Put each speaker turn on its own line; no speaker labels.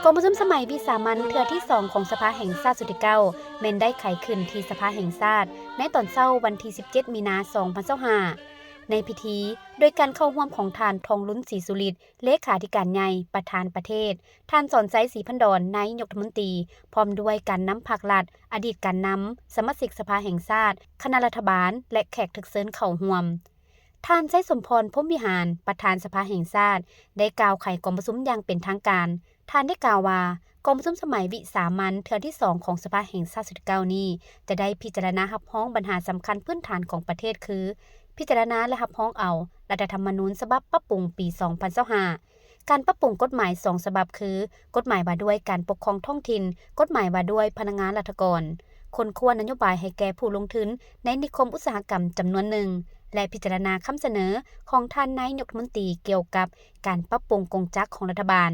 กองประชุมสมัยวิสามัญเทื่อที่2ของสภาแห่งชาติสุดที่9แม่นได้ไขขึ้นที่สภาแห่งชาติในตอนเช้าวันที่17มีนาคม2025ในพิธีโดยการเข้าร่วมของท่านทองลุ้นศรีสุริตเลขาธิการใหญ่ประธานประเทศท่านสอนใจศรีพันดรนายกรัฐมนตรีพร้อมด้วยการนำภาครัฐอดีตการนำสมาชิกสภาแห่งชาติคณะรัฐบาลและแขกถูกเชิญเข้าร่วมท่านชัยสมพรพรหมวิหารประธานสภาแห่งชาติได้กล่าวไขกองประชุมอย่างเป็นทางการท่านได้กล่าวว่ากองประชุมสมัยวิสามัญเทื่อที่2ของสภาแห่งชาติสุดที่9นี้จะได้พิจารณารับร้องปัญหาสำคัญพื้นฐานของประเทศคือพิจารณาและรับร้องเอารัฐธรรมนูญฉบับปรับปรุงปี2025การปรับปรุงกฎหมาย2ฉบับคือกฎหมายว่าด้วยการปกครองท้องถิ่นกฎหมายว่าด้วยพนักงานรัฐกรคนควรนโยบายให้แก่ผู้ลงทุนในนิคมอุตสาหกรรมจำนวนหนึ่งและพิจารณาคำเสนอของท่านนายกรัฐมนตรีเกี่ยวกับการปรับปรุงกงจักรของรัฐบาล